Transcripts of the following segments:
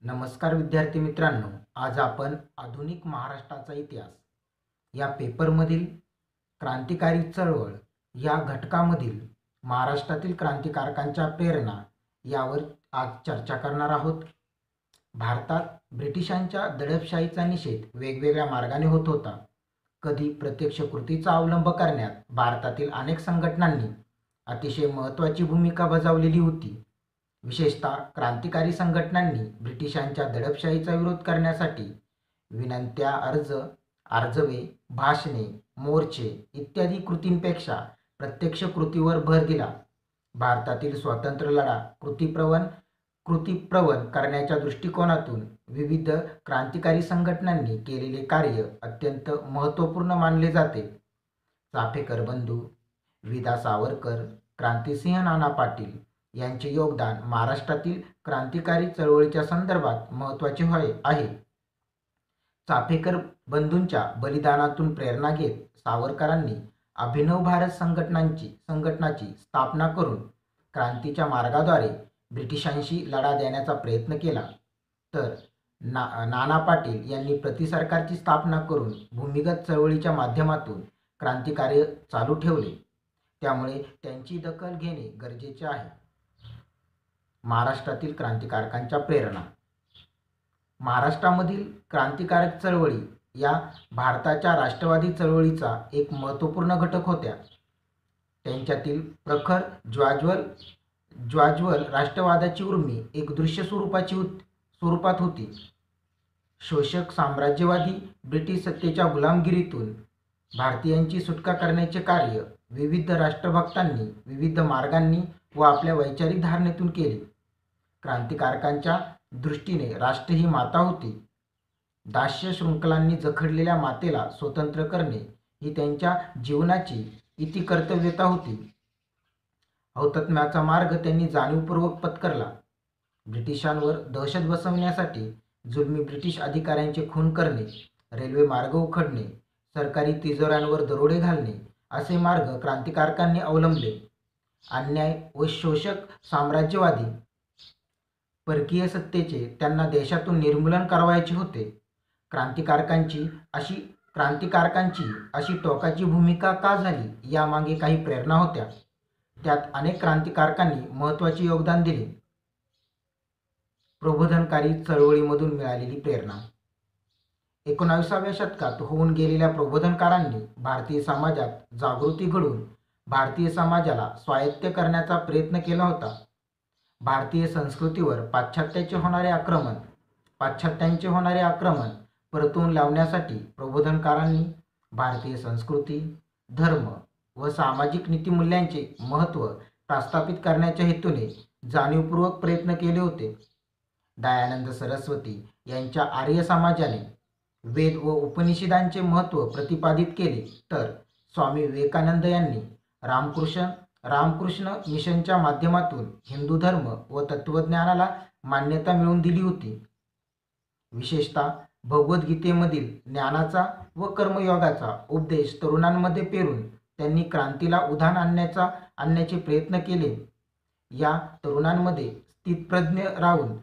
नमस्कार विद्यार्थी मित्रांनो, आज आपण आधुनिक महाराष्ट्राचा इतिहास या पेपरमधील क्रांतिकारी चळवळ या घटकामधील महाराष्ट्रातील क्रांतिकारकांच्या प्रेरणा यावर आज चर्चा करणार आहोत. भारतात ब्रिटिशांच्या दडपशाहीचा निषेध वेगवेगळ्या मार्गाने होत होता. कधी प्रत्यक्ष कृतीचा अवलंब करण्यात भारतातील अनेक संघटनांनी अतिशय महत्त्वाची भूमिका बजावलेली होती. विशेषतः क्रांतिकारी संघटनांनी ब्रिटिशांच्या दडपशाहीचा विरोध करण्यासाठी विनंत्या, आर्जवे, भाषणे, मोर्चे इत्यादी कृतींपेक्षा प्रत्यक्ष कृतीवर भर दिला. भारतातील स्वातंत्र्य लढा कृतीप्रवण करण्याच्या दृष्टिकोनातून विविध क्रांतिकारी संघटनांनी केलेले कार्य अत्यंत महत्त्वपूर्ण मानले जाते. चाफेकर बंधू, विदा सावरकर, क्रांतिसिंह नाना पाटील यांचे योगदान महाराष्ट्रातील क्रांतिकारी चळवळीच्या संदर्भात महत्त्वाचे आहे. चाफेकर बंधूंच्या बलिदानातून प्रेरणा घेत सावरकरांनी अभिनव भारत संघटनाची स्थापना करून क्रांतीच्या मार्गाद्वारे ब्रिटिशांशी लढा देण्याचा प्रयत्न केला. तर नाना पाटील यांनी प्रतिसरकारची स्थापना करून भूमिगत चळवळीच्या माध्यमातून क्रांतिकार्य चालू ठेवले. त्यामुळे त्यांची दखल घेणे गरजेचे आहे. महाराष्ट्रातील क्रांतिकारकांच्या प्रेरणा. महाराष्ट्रामधील क्रांतिकारक चळवळी या भारताच्या राष्ट्रवादी चळवळीचा एक महत्त्वपूर्ण घटक होत्या. त्यांच्यातील प्रखर ज्वाज्वल राष्ट्रवादाची उर्मी एक दृश्य स्वरूपात होती. शोषक साम्राज्यवादी ब्रिटिश सत्तेच्या गुलामगिरीतून भारतीयांची सुटका करण्याचे कार्य विविध राष्ट्रभक्तांनी विविध मार्गांनी व आपल्या वैचारिक धारणेतून केले. क्रांतिकारकांच्या दृष्टीने राष्ट्र ही माता होती. दास्य शृंखलांनी जखडलेल्या मातेला स्वतंत्र करणे ही त्यांच्या जीवनाची इतिकर्तव्यता होती. हौतात्म्याचा मार्ग त्यांनी जाणीवपूर्वक पत्करला. ब्रिटिशांवर दहशत बसवण्यासाठी जुलमी ब्रिटिश अधिकाऱ्यांचे खून करणे, रेल्वे मार्ग उखडणे, सरकारी तिजोऱ्यांवर दरोडे घालणे असे मार्ग क्रांतिकारकांनी अवलंबले. अन्याय व शोषक साम्राज्यवादी परकीय सत्तेचे त्यांना देशातून निर्मूलन करावयाचे होते. क्रांतिकारकांची अशी टोकाची भूमिका का झाली यामागे काही प्रेरणा होत्या. त्यात अनेक क्रांतिकारकांनी महत्त्वाचे योगदान दिले. प्रबोधनकारी चळवळीमधून मिळालेली प्रेरणा. 19व्या शतकात होऊन गेलेल्या प्रबोधनकारांनी भारतीय समाजात जागृती घडवून भारतीय समाजाला स्वायत्त करण्याचा प्रयत्न केला होता. भारतीय संस्कृतीवर पाश्चात्यांचे होणारे आक्रमण परतवून लावण्यासाठी प्रबोधनकारांनी भारतीय संस्कृती, धर्म व सामाजिक नीतिमूल्यांचे महत्त्व प्रस्थापित करण्याच्या हेतूने जाणीवपूर्वक प्रयत्न केले होते. दयानंद सरस्वती यांच्या आर्य समाजाने वेद व उपनिषदांचे महत्त्व प्रतिपादित केले, तर स्वामी विवेकानंद यांनी रामकृष्ण मिशनच्या माध्यमातून हिंदू धर्म व तत्त्वज्ञानाला मान्यता मिळवून दिली होती. विशेषतः भगवद्गीतेमधील ज्ञानाचा व कर्मयोगाचा उपदेश तरुणांमध्ये पेरून त्यांनी क्रांतीला उधाण आणण्याचे प्रयत्न केले. या तरुणांमध्ये स्थितप्रज्ञ राहून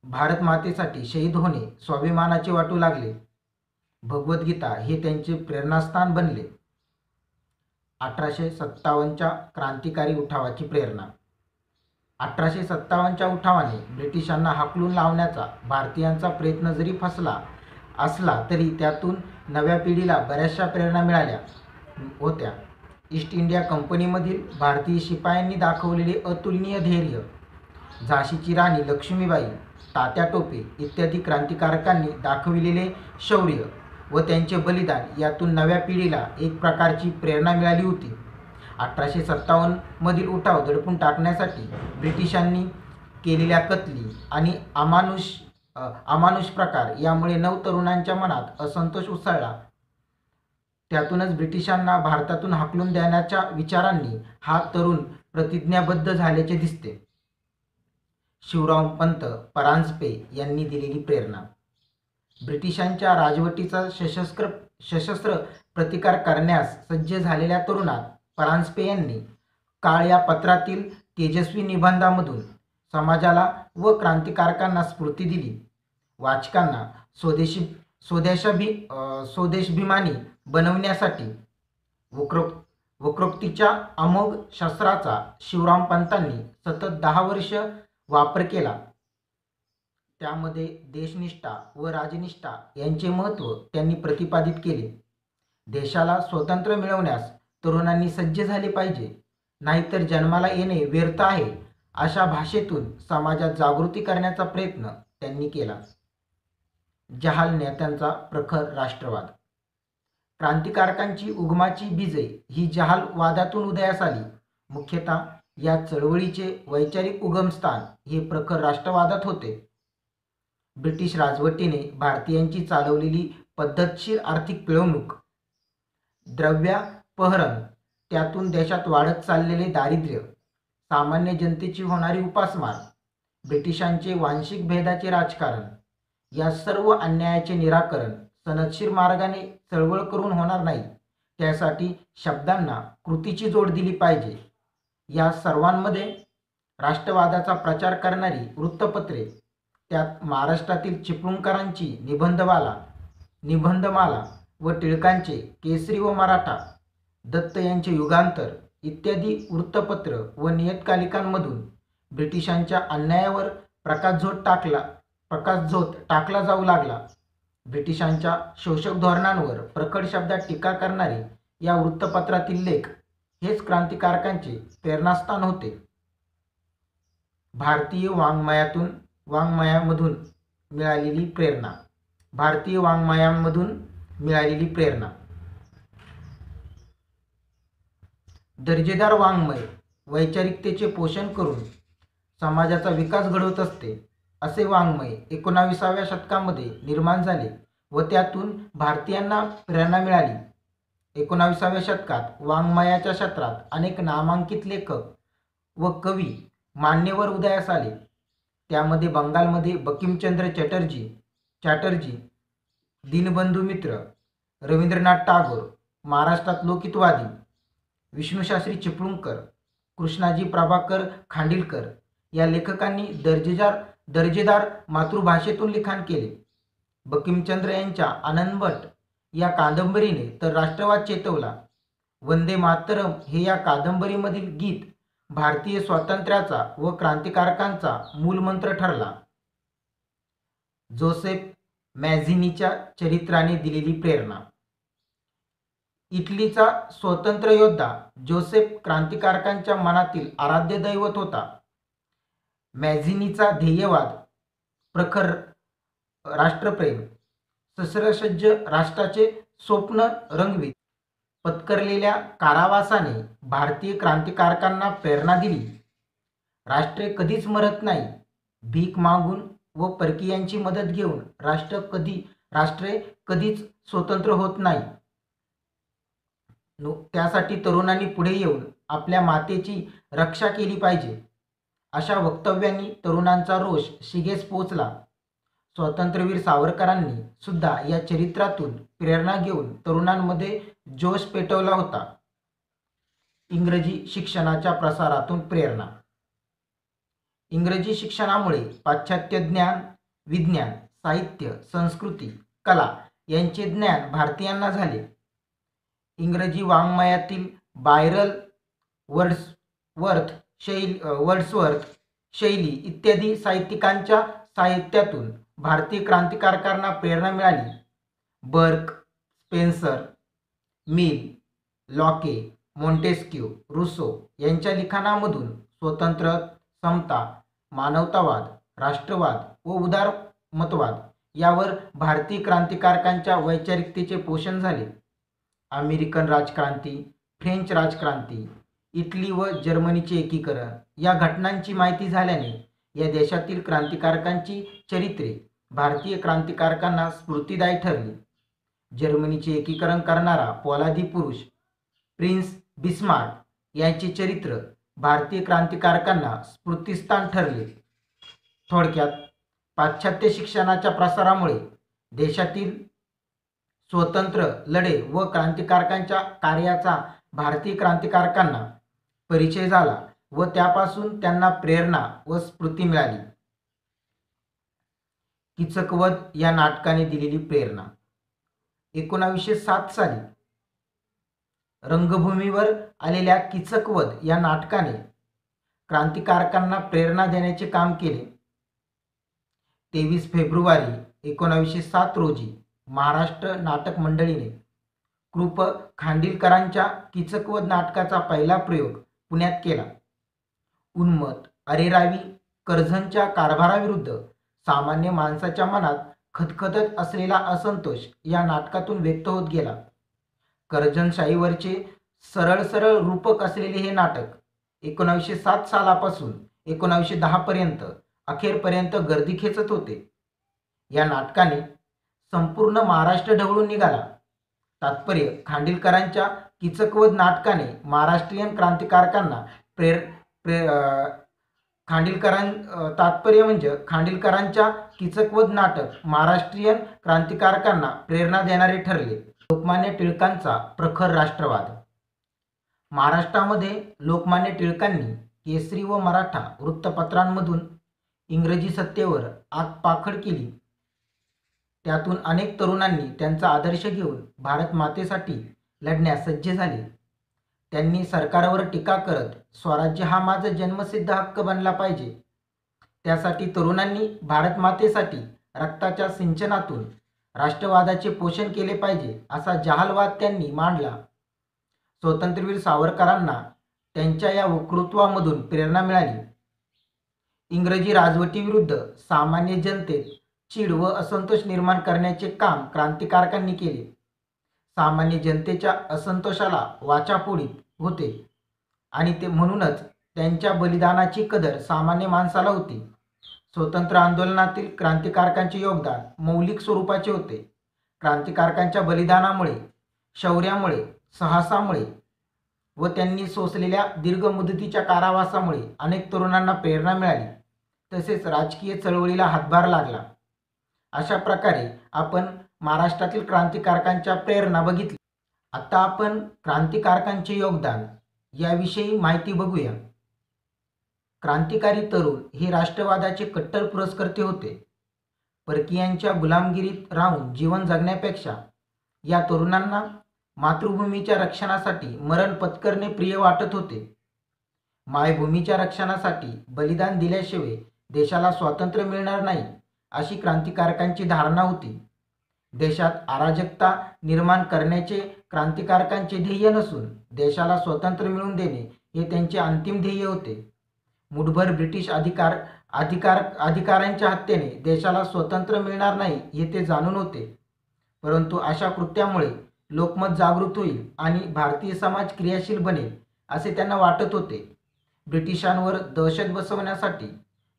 भारत मातेसाठी शहीद होणे स्वाभिमानाचे वाटू लागले. भगवद्गीता हे त्यांचे प्रेरणास्थान बनले. 1857च्या क्रांतिकारी उठावाची प्रेरणा. 1857च्या उठावाने ब्रिटिशांना हाकलून लावण्याचा भारतीयांचा प्रयत्न जरी फसला असला तरी त्यातून नव्या पिढीला बऱ्याचशा प्रेरणा मिळाल्या होत्या. ईस्ट इंडिया कंपनीमधील भारतीय शिपायांनी दाखवलेले अतुलनीय धैर्य, झाशीची राणी लक्ष्मीबाई, तात्या टोपे इत्यादी क्रांतिकारकांनी दाखविलेले शौर्य व त्यांचे बलिदान यातून नव्या पिढीला एक प्रकारची प्रेरणा मिळाली होती. 1857 उठाव दडपून टाकण्यासाठी ब्रिटिशांनी केलेल्या कतली आणि अमानुष प्रकार यामुळे नवतरुणांच्या मनात असंतोष उसळला. त्यातूनच ब्रिटिशांना भारतातून हाकलून देण्याच्या विचारांनी हा तरुण प्रतिज्ञाबद्ध झाल्याचे दिसते. शिवरामपंत परांजपे यांनी दिलेली प्रेरणा. ब्रिटिशांच्या राजवटीचा सशस्त्र प्रतिकार करण्यास सज्ज झालेल्या तरुणात परांजपे यांनी काळ या पत्रातील तेजस्वी निबंधामधून समाजाला व क्रांतिकारकांना स्फूर्ती दिली. वाचकांना स्वदेशाभिमानी बनवण्यासाठी वक्रोक्तीच्या अमोघ शस्त्राचा शिवराम पंतांनी सतत 10 वर्ष वापर केला. त्यामध्ये देशनिष्ठा व राजनिष्ठा यांचे महत्त्व त्यांनी प्रतिपादित केले. देशाला स्वातंत्र्य मिळवण्यास तरुणांनी सज्ज झाले पाहिजे, नाहीतर जन्माला येणे व्यर्थ आहे, अशा भाषेतून समाजात जागृती करण्याचा प्रयत्न त्यांनी केला. जहाल नेत्यांचा प्रखर राष्ट्रवाद. क्रांतिकारकांची उगमाची बीजे ही जहाल वादातून उदयास आली. मुख्यतः या चळवळीचे वैचारिक उगमस्थान हे प्रखर राष्ट्रवादात होते. ब्रिटिश राजवटीने भारतीयांची चालवलेली पद्धतशीर आर्थिक पिळवणूक, द्रव्यापहरण, त्यातून देशात वाढत चाललेले दारिद्र्य, सामान्य जनतेची होणारी उपासमार, ब्रिटिशांचे वांशिक भेदाचे राजकारण, या सर्व अन्यायाचे निराकरण सनदशीर मार्गाने चळवळ करून होणार नाही. त्यासाठी शब्दांना कृतीची जोड दिली पाहिजे. या सर्वांमध्ये राष्ट्रवादाचा प्रचार करणारी वृत्तपत्रे, त्यात महाराष्ट्रातील चिपळूणकरांची निबंधमाला व टिळकांचे केसरी व मराठा, दत्त यांचे युगांतर इत्यादी वृत्तपत्र व नियतकालिकांमधून ब्रिटिशांच्या अन्यायावर प्रकाशझोत टाकला जाऊ लागला. ब्रिटिशांच्या शोषक धोरणांवर प्रखर शब्दात टीका करणारे या वृत्तपत्रातील लेख हेच क्रांतिकारकांचे प्रेरणास्थान होते. भारतीय वाङ्मयामधून मिळालेली प्रेरणा. दर्जेदार वाङ्मय वैचारिकतेचे पोषण करून समाजाचा विकास घडवत असते. असे वाङ्मय 19व्या शतकामध्ये निर्माण झाले व त्यातून भारतीयांना प्रेरणा मिळाली. 19व्या शतकात वाङ्मयाच्या क्षेत्रात अनेक नामांकित लेखक व कवी मान्यवर उदयास आले. त्यामध्ये बंगालमध्ये बंकिमचंद्र चॅटर्जी, दीनबंधू मित्र, रवींद्रनाथ टागोर, महाराष्ट्रात लोकहितवादी विष्णुशास्त्री चिपळूणकर, कृष्णाजी प्रभाकर खांडिलकर या लेखकांनी दर्जेदार मातृभाषेतून लिखाण केले. बंकिमचंद्र यांच्या आनंदभट या कादंबरीने तर राष्ट्रवाद चेतवला. वंदे मातरम हे या कादंबरीमधील गीत भारतीय स्वातंत्र्याचा व क्रांतिकारकांचा मूलमंत्र ठरला. जोसेफ मॅझिनीच्या चरित्राने दिलेली प्रेरणा. इटलीचा स्वातंत्र्य योद्धा जोसेफ क्रांतिकारकांच्या मनातील आराध्य दैवत होता. मॅझिनीचा ध्येयवाद, प्रखर राष्ट्रप्रेम, शस्त्रसज्ज राष्ट्राचे स्वप्न रंगवीत पत्करलेल्या कारावासाने भारतीय क्रांतिकारकांना प्रेरणा दिली. राष्ट्रे कधीच मरत नाही. भीक मागून व परकीयांची मदत घेऊन राष्ट्रे कधीच स्वतंत्र होत नाही. त्यासाठी तरुणांनी पुढे येऊन आपल्या मातेची रक्षा केली पाहिजे. अशा वक्तव्यांनी तरुणांचा रोष शिगेस पोचला. स्वातंत्र्यवीर सावरकरांनी सुद्धा या चरित्रातून प्रेरणा घेऊन तरुणांमध्ये जोश पेटवला होता. इंग्रजी शिक्षणाच्या प्रसारातून प्रेरणा. इंग्रजी शिक्षणामुळे पाश्चात्य ज्ञान, विज्ञान, साहित्य, संस्कृती, कला यांचे ज्ञान भारतीयांना झाले. इंग्रजी वाङ्मयातील बायरन, वर्ड्सवर्थ, शैली इत्यादी साहित्यिकांच्या साहित्यातून भारतीय क्रांतिकारकांना प्रेरणा मिळाली. Burke, Spencer, Mill, Locke, Montesquieu, Rousseau यांच्या लिखाणामधून स्वतंत्र, समता, मानवतावाद, राष्ट्रवाद व उदारमतवाद यावर भारतीय क्रांतिकारकांच्या वैचारिकतेचे पोषण झाले. अमेरिकन राजक्रांती, फ्रेंच राजक्रांती, इटली व जर्मनीचे एकीकरण या घटनांची माहिती झाल्याने या देशातील क्रांतिकारकांची चरित्रे भारतीय क्रांतिकारकांना स्फूर्तिदायी ठरली. जर्मनीचे एकीकरण करणारा पोलादी पुरुष प्रिन्स बिस्मार्क यांचे चरित्र भारतीय क्रांतिकारकांना स्फूर्तिस्थान ठरले. थोडक्यात, पाश्चात्य शिक्षणाच्या प्रसारामुळे देशातील स्वतंत्र लढे व क्रांतिकारकांच्या कार्याचा भारतीय क्रांतिकारकांना परिचय झाला. व त्यापासून त्यांना प्रेरणा व स्फूर्ती मिळाली. कीचकवध या नाटकाने दिलेली प्रेरणा. 1907 साली रंगभूमीवर आलेल्या कीचकवध या नाटकाने क्रांतिकारकांना प्रेरणा देण्याचे काम केले. 23 फेब्रुवारी 1907 रोजी महाराष्ट्र नाटक मंडळीने कृप खांडीलकरांच्या कीचकवध नाटकाचा पहिला प्रयोग पुण्यात केला. उन्मत्त अरेरावी कर्झनच्या कारभाराविरुद्ध सामान्य माणसाच्या मनात खदखदत असलेला असंतोष या नाटकातून व्यक्त होत गेला. कर्झनशाहीवरचे सरळ सरळ रूपक असलेले हे नाटक 1907 सालापासून 1910 पर्यंत अखेरपर्यंत गर्दी खेचत होते. या नाटकाने संपूर्ण महाराष्ट्र ढवळून निघाला. तात्पर्य खांडीलकरांच्या कीचकवध नाटकाने महाराष्ट्रीयन क्रांतिकारकांना तात्पर्य म्हणजे खांडीलकरांच्या कीचकवध नाटक महाराष्ट्रीयन क्रांतिकारकांना प्रेरणा देणारे ठरले. लोकमान्य टिळकांचा प्रखर राष्ट्रवाद. महाराष्ट्रामध्ये लोकमान्य टिळकांनी केसरी व मराठा वृत्तपत्रांमधून इंग्रजी सत्तेवर आगपाखड केली. त्यातून अनेक तरुणांनी त्यांचा आदर्श घेऊन भारत मातेसाठी लढण्यास सज्ज झाले. त्यांनी सरकारवर टीका करत स्वराज्य हा माझा जन्मसिद्ध हक्क बनला पाहिजे, त्यासाठी तरुणांनी भारत मातेसाठी रक्ताच्या सिंचनातून राष्ट्रवादाचे पोषण केले पाहिजे असा जहालवाद त्यांनी मांडला. स्वातंत्र्यवीर सावरकरांना त्यांच्या या वक्तृत्वामधून प्रेरणा मिळाली. इंग्रजी राजवटीविरुद्ध सामान्य जनतेत चीड व असंतोष निर्माण करण्याचे काम क्रांतिकारकांनी केले. सामान्य जनतेच्या असंतोषाला वाचा फोडीत होते आणि ते म्हणूनच त्यांच्या बलिदानाची कदर सामान्य माणसाला होती. स्वतंत्र आंदोलनातील क्रांतिकारकांचे योगदान मौलिक स्वरूपाचे होते. क्रांतिकारकांच्या बलिदानामुळे, शौर्यामुळे, साहसामुळे व त्यांनी सोसलेल्या दीर्घ मुदतीच्या कारावासामुळे अनेक तरुणांना प्रेरणा मिळाली, तसेच राजकीय चळवळीला हातभार लागला. अशा प्रकारे आपण महाराष्ट्रातील क्रांतिकारकांच्या प्रेरणा बघितली. आता आपण क्रांतिकारकांचे योगदान याविषयी माहिती बघूया. क्रांतिकारी तरुण हे राष्ट्रवादाचे कट्टर पुरस्कर्ते होते. परकीयांच्या गुलामगिरीत राहून जीवन जगण्यापेक्षा या तरुणांना मातृभूमीच्या रक्षणासाठी मरण पत्करणे प्रिय वाटत होते. मायभूमीच्या रक्षणासाठी बलिदान दिल्याशिवाय देशाला स्वातंत्र्य मिळणार नाही अशी क्रांतिकारकांची धारणा होती. देशात अराजकता निर्माण करण्याचे क्रांतिकारकांचे ध्येय नसून देशाला स्वातंत्र्य मिळवून देणे हे त्यांचे अंतिम ध्येय होते. मुठभर ब्रिटिश अधिकाऱ्यांच्या हत्येने देशाला स्वातंत्र्य मिळणार नाही हे ते जाणून होते. परंतु अशा कृत्यामुळे लोकमत जागृत होईल आणि भारतीय समाज क्रियाशील बनेल असे त्यांना वाटत होते. ब्रिटिशांवर दहशत बसवण्यासाठी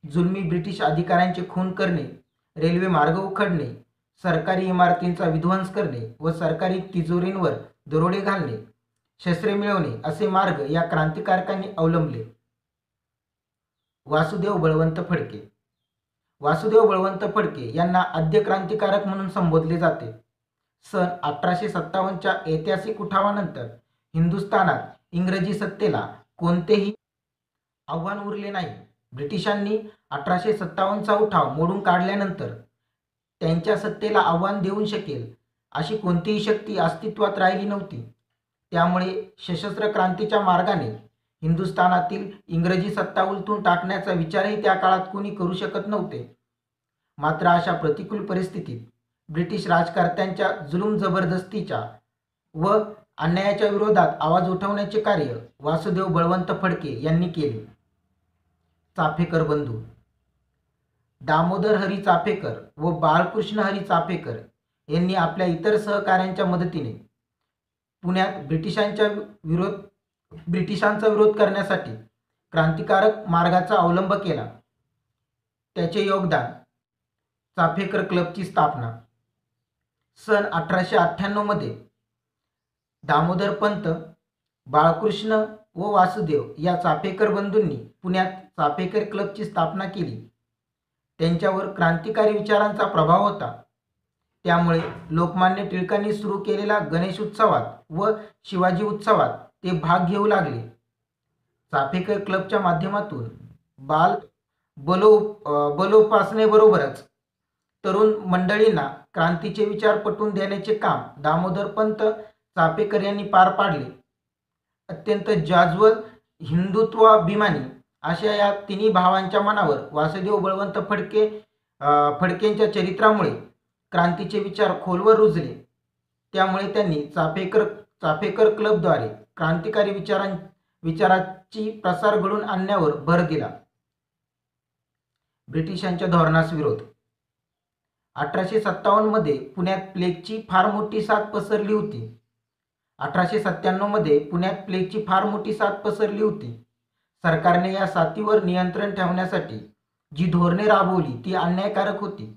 जुलमी ब्रिटिश अधिकाऱ्यांचे खून करणे, रेल्वे मार्ग उखडणे, सरकारी इमारतींचा विध्वंस करणे व सरकारी तिजोरींवर दरोडे घालणे, शस्त्रे मिळवणे असे मार्ग या क्रांतिकारकांनी अवलंबले. वासुदेव बळवंत फडके. वासुदेव बळवंत फडके यांना आद्य क्रांतिकारक म्हणून संबोधले जाते. सन 1857च्या ऐतिहासिक उठावानंतर हिंदुस्थानात इंग्रजी सत्तेला कोणतेही आव्हान उरले नाही. ब्रिटिशांनी 1857चा उठाव मोडून काढल्यानंतर त्यांच्या सत्तेला आव्हान देऊ शकेल अशी कोणतीही शक्ती अस्तित्वात राहिली नव्हती. त्यामुळे सशस्त्र क्रांतीच्या मार्गाने हिंदुस्थानातील इंग्रजी सत्ता उलथून टाकण्याचा विचारही त्या काळात कोणी करू शकत नव्हते. मात्र अशा प्रतिकूल परिस्थितीत ब्रिटिश राजकर्त्यांच्या जुलूम जबरदस्तीच्या व अन्यायाच्या विरोधात आवाज उठवण्याचे कार्य वासुदेव बळवंत फडके यांनी केले. चाफेकर बंधू. दामोदर हरी चाफेकर व बाळकृष्ण हरी चाफेकर यांनी आपल्या इतर सहकाऱ्यांच्या मदतीने पुण्यात ब्रिटिशांचा विरोध करण्यासाठी क्रांतिकारक मार्गाचा अवलंब केला. त्याचे योगदान. चाफेकर क्लबची स्थापना. सन 1898 मध्ये दामोदरपंत, बाळकृष्ण व वासुदेव या चाफेकर बंधूंनी पुण्यात चाफेकर क्लबची स्थापना केली. त्यांच्यावर क्रांतिकारी विचारांचा प्रभाव होता. त्यामुळे लोकमान्य टिळकांनी सुरू केलेल्या गणेश उत्सवात व शिवाजी उत्सवात ते भाग घेऊ लागले. चाफेकर क्लबच्या माध्यमातून बाल बलो बलोपासनेबरोबरच तरुण मंडळींना क्रांतीचे विचार पटवून देण्याचे काम दामोदरपंत चाफेकर यांनी पार पाडले. अत्यंत जाज्वल हिंदुत्वाभिमानी अशा या तिन्ही भावांच्या मनावर वासुदेव बळवंत फडकेंच्या चरित्रामुळे क्रांतीचे विचार खोलवर रुजले. त्यामुळे त्यांनी चाफेकर क्लबद्वारे क्रांतिकारी विचाराची प्रसार घडवून आणण्यावर भर दिला. ब्रिटिशांच्या धोरणास विरोध. 1857 मध्ये पुण्यात प्लेगची फार मोठी साथ पसरली होती. 1897 मध्ये पुण्यात प्लेगची फार मोठी साथ पसरली होती. सरकारने या साथीवर नियंत्रण ठेवण्यासाठी जी धोरणे राबवली ती अन्यायकारक होती.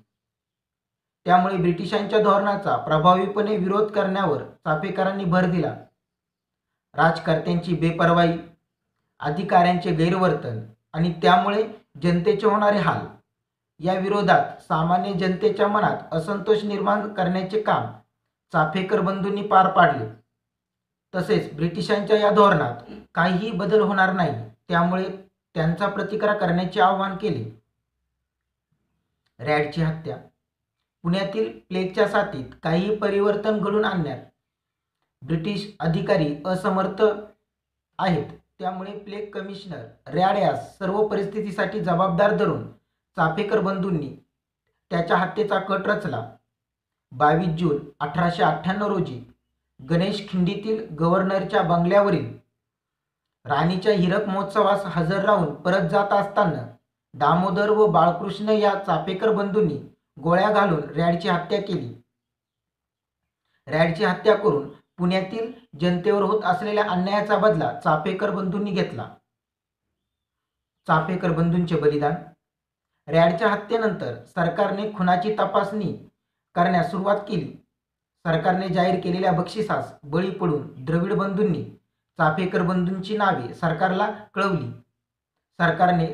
त्यामुळे ब्रिटिशांच्या धोरणाचा प्रभावीपणे विरोध करण्यावर चाफेकरांनी भर दिला. राजकर्त्यांची बेपर्वाई, अधिकाऱ्यांचे गैरवर्तन आणि त्यामुळे जनतेचे होणारे हाल या विरोधात सामान्य जनतेच्या मनात असंतोष निर्माण करण्याचे काम चाफेकर बंधूंनी पार पाडले. तसेच ब्रिटिशांच्या या धोरणात काहीही बदल होणार नाही त्यामुळे त्यांचा प्रतिकार करण्याचे आवाहन केले. रॅडची हत्या. पुण्यातील प्लेगच्या साथीत काहीही परिवर्तन घडवून आणण्यात ब्रिटिश अधिकारी असमर्थ आहेत. त्यामुळे प्लेग कमिशनर रॅड यास सर्व परिस्थितीसाठी जबाबदार धरून चाफेकर बंधूंनी त्याच्या हत्येचा कट रचला. 22 जून 1898 रोजी गणेश खिंडीतील गव्हर्नरच्या बंगल्यावरील राणीच्या हिरक महोत्सवास हजर राहून परत जात असताना दामोदर व बाळकृष्ण या चाफेकर बंधूंनी गोळ्या घालून रॅडची हत्या केली. रॅडची हत्या करून पुण्यातील जनतेवर होत असलेल्या अन्यायाचा बदला चाफेकर बंधूंनी घेतला. चाफेकर बंधूंचे बलिदान. रॅडच्या हत्येनंतर सरकारने खुनाची तपासणी करण्यास सुरुवात केली. सरकारने जाहीर केलेल्या बक्षिसास बळी पडून द्रविड बंधूंनी चाफेकर बंधूंची नावे सरकारला कळवली. सरकारने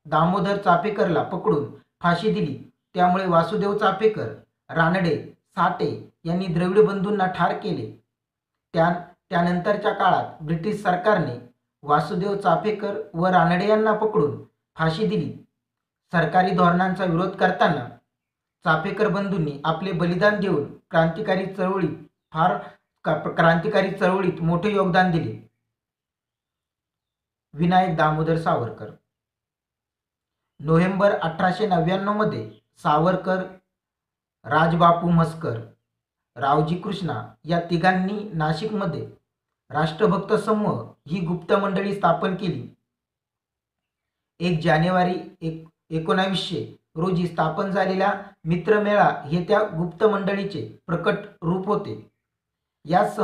दामोदर चाफेकरला पकडून फाशी दिली. त्यामुळे वासुदेव चाफेकर, रानडे, साठे यांनी द्रविड बंधूंना ठार केले. त्यानंतरच्या काळात ब्रिटिश सरकारने वासुदेव चाफेकर व रानडे यांना पकडून फाशी दिली. सरकारी धोरणांचा विरोध करताना चाफेकर बंधूंनी आपले बलिदान देऊन क्रांतिकारी चळवळीत मोठे योगदान दिले. विनायक दामोदर सावरकर. नोव्हेंबर 1899 मध्ये सावरकर, राजबापू म्हसकर, रावजी कृष्णा या तिघांनी नाशिकमध्ये राष्ट्रभक्त समूह ही गुप्त मंडळी स्थापन केली. 1 जानेवारी 1900 रोजी स्थापन झालेल्या मित्रमेळा हे त्या गुप्त मंडळीचे प्रकट रूप होते. याच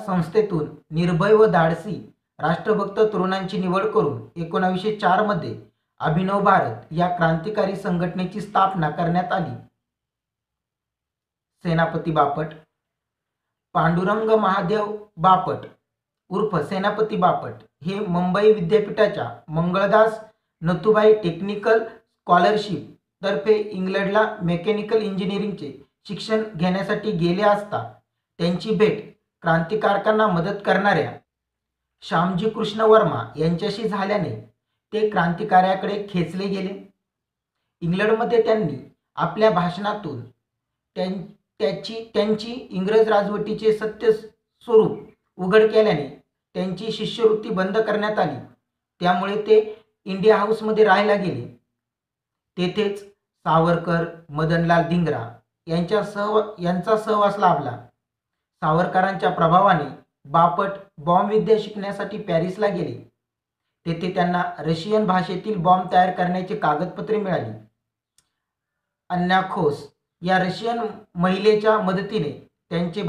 संस्थेतून निर्भय व धाडसी राष्ट्रभक्त तरुणांची निवड करून 1904 मध्ये अभिनव भारत या क्रांतिकारी संघटनेची स्थापना करण्यात आली. सेनापती बापट. पांडुरंग महादेव बापट उर्फ सेनापती बापट हे मुंबई विद्यापीठाच्या मंगळदास नथुबाई टेक्निकल स्कॉलरशिप तर्फे इंग्लंडला मेकॅनिकल इंजिनिअरिंगचे शिक्षण घेण्यासाठी गेले असता त्यांची भेट क्रांतिकारकांना मदत करणाऱ्या श्यामजी कृष्ण वर्मा यांच्याशी झाल्याने ते क्रांतिकार्याकडे खेचले गेले. इंग्लंडमध्ये त्यांनी आपल्या भाषणातून त्यांची इंग्रज राजवटीचे सत्य स्वरूप उघड केल्याने त्यांची शिष्यवृत्ती बंद करण्यात आली. त्यामुळे ते इंडिया हाऊसमध्ये राहायला गेले. तेथेच सावरकर, मदनलाल धिंगरा यांचा सहवास लाभला. सावरकरांच्या प्रभावाने बापट बॉम्बविद्या शिकण्यासाठी पॅरिसला गेले. तेथे त्यांना रशियन भाषेतील बॉम्ब तयार करण्याची कागदपत्रे मिळाली. अन्ना खोस या रशियन महिलेच्या मदतीने त्यांचे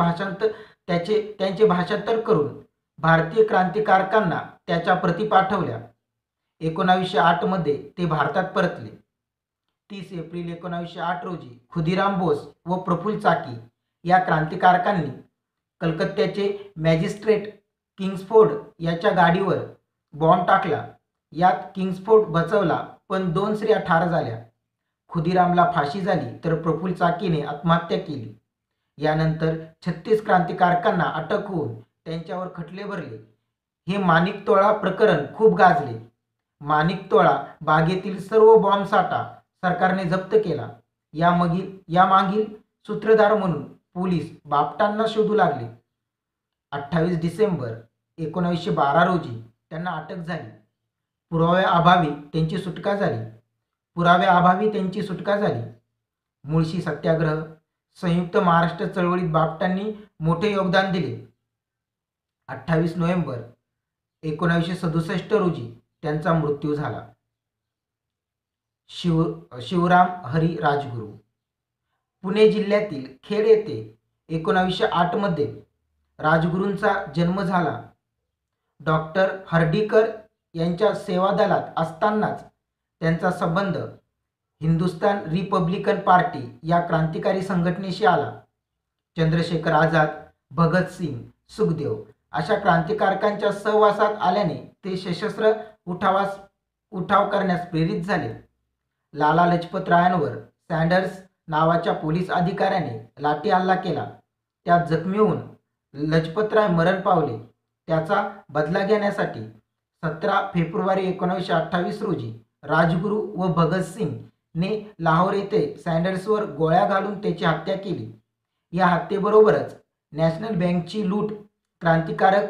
भाषांतर करून भारतीय क्रांतिकारकांना त्याच्या प्रती पाठवल्या. 1908 मध्ये ते भारतात परतले. 30 एप्रिल 1908 रोजी खुदीराम बोस व प्रफुल्ल चाकी या क्रांतिकारकांनी कलकत्त्याचे मॅजिस्ट्रेट किंग्सफोर्ड याच्या गाडीवर बॉम्ब टाकला. यात किंग्सफोर्ड बचावला पण 2 स्त्रिया ठार झाल्या. खुदीरामला फाशी झाली तर प्रफुल्ल चाकीने आत्महत्या केली. यानंतर 36 क्रांतिकारकांना अटक होऊन त्यांच्यावर खटले भरले. हे माणिकतोळा प्रकरण खूप गाजले. माणिकतोळा बागेतील सर्व बॉम्बसाठा सरकारने जप्त केला. यामागील सूत्रधार म्हणून पोलीस बापटांना शोधू लागले. 28 डिसेंबर 1912 रोजी त्यांना अटक झाली. पुराव्याअभावी त्यांची सुटका झाली. मुळशी सत्याग्रह, संयुक्त महाराष्ट्र चळवळीत बापटांनी मोठे योगदान दिले. 28 नोव्हेंबर 1967 रोजी त्यांचा मृत्यू झाला. शिवराम हरी राजगुरू. पुणे जिल्ह्यातील खेड येथे 1908 मध्ये राजगुरूंचा जन्म झाला. डॉक्टर हर्डीकर यांच्या सेवा दलात असतानाच त्यांचा संबंध हिंदुस्थान रिपब्लिकन पार्टी या क्रांतिकारी संघटनेशी आला. चंद्रशेखर आझाद, भगतसिंग, सुखदेव अशा क्रांतिकारकांच्या सहवासात आल्याने ते सशस्त्र उठाव करण्यास प्रेरित झाले. लाला लजपत रायांवर सँडर्स नावाच्या पोलीस अधिकाऱ्याने लाठी हल्ला केला. त्यात जखमी होऊन लजपतराय मरण पावले. त्याचा बदला घेण्यासाठी 17 फेब्रुवारी 1928 रोजी राजगुरू व भगतसिंग ने लाहोर येथे सँडर्सवर गोळ्या घालून त्याची हत्या केली. या हत्येबरोबरच नॅशनल बँकची लूट, क्रांतिकारक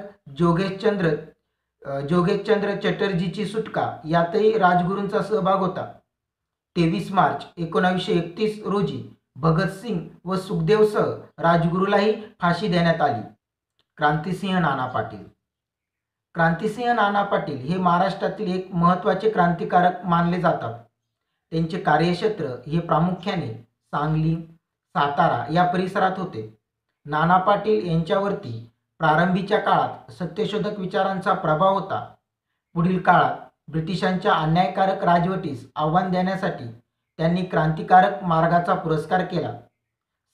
जोगेशचंद्र चटर्जीची सुटका यातही राजगुरूंचा सहभाग होता. 23 मार्च 1931 रोजी भगतसिंग व सुखदेवसह राजगुरूलाही फाशी देण्यात आली. क्रांतिसिंह नाना पाटील. क्रांतिसिंह नाना पाटील हे महाराष्ट्रातील एक महत्त्वाचे क्रांतिकारक मानले जातात. त्यांचे कार्यक्षेत्र हे प्रामुख्याने सांगली, सातारा या परिसरात होते. नाना पाटील यांच्यावरती प्रारंभीच्या काळात सत्यशोधक विचारांचा प्रभाव होता. पुढील काळात ब्रिटिशांच्या अन्यायकारक राजवटीस आव्हान देण्यासाठी त्यांनी क्रांतिकारक मार्गाचा पुरस्कार केला.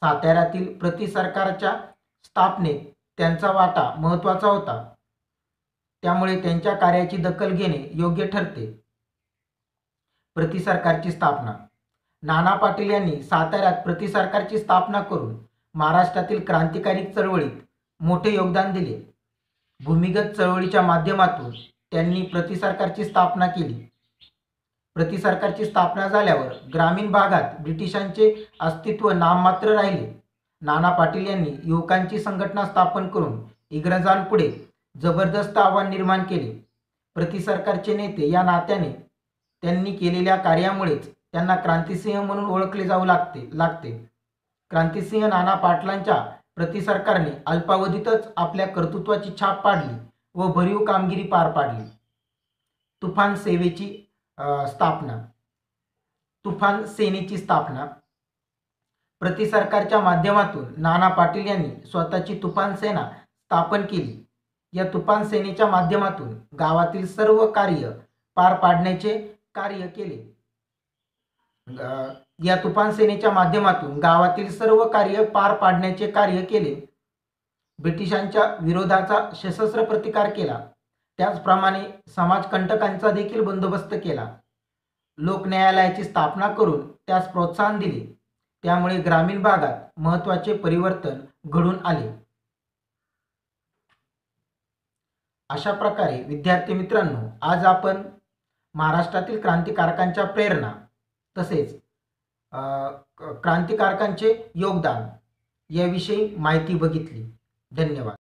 साताऱ्यातील प्रतिसरकारच्या स्थापनेत त्यांचा वाटा महत्त्वाचा होता. त्यामुळे त्यांच्या कार्याची दखल घेणे योग्य ठरते. प्रतिसरकारची स्थापना. नाना पाटील यांनी साताऱ्यात प्रतिसरकारची स्थापना करून महाराष्ट्रातील क्रांतिकारी चळवळीत मोठे योगदान दिले. भूमिगत चळवळीच्या माध्यमातून त्यांनी प्रतिसरकारची स्थापना केली. प्रतिसरकारची स्थापना झाल्यावर ग्रामीण भागात ब्रिटिशांचे अस्तित्व नाममात्र राहिले. नाना पाटील यांनी युवकांची संघटना स्थापन करून इंग्रजांपुढे जबरदस्त आव्हान निर्माण केले. प्रतिसरकारचे नेते या नात्याने त्यांनी केलेल्या कार्यामुळेच त्यांना क्रांतिसिंह म्हणून ओळखले जाऊ लागते. क्रांतिसिंह नाना पाटलांच्या प्रतिसरकारने अल्पावधीतच आपल्या कर्तृत्वाची छाप पाडली व भरीव कामगिरी पार पाडली. तुफान सेनेची स्थापना. प्रतिसरकारच्या माध्यमातून नाना पाटील यांनी स्वतःची तुफान सेना स्थापन केली. या तुफान सेनेच्या माध्यमातून गावातील सर्व कार्य पार पाडण्याचे कार्य केले. ब्रिटिशांच्या विरोधाचा सशस्त्र प्रतिकार केला. त्याचप्रमाणे समाजकंटकांचा देखील बंदोबस्त केला. लोक न्यायालयाची स्थापना करून त्यास प्रोत्साहन दिले. त्यामुळे ग्रामीण भागात महत्त्वाचे परिवर्तन घडून आले. अशा प्रकारे विद्यार्थी मित्रांनो, आज आपण महाराष्ट्रातील क्रांतिकारकांच्या प्रेरणा तसेच क्रांतिकारकांचे योगदान याविषयी माहिती बघितली. धन्यवाद.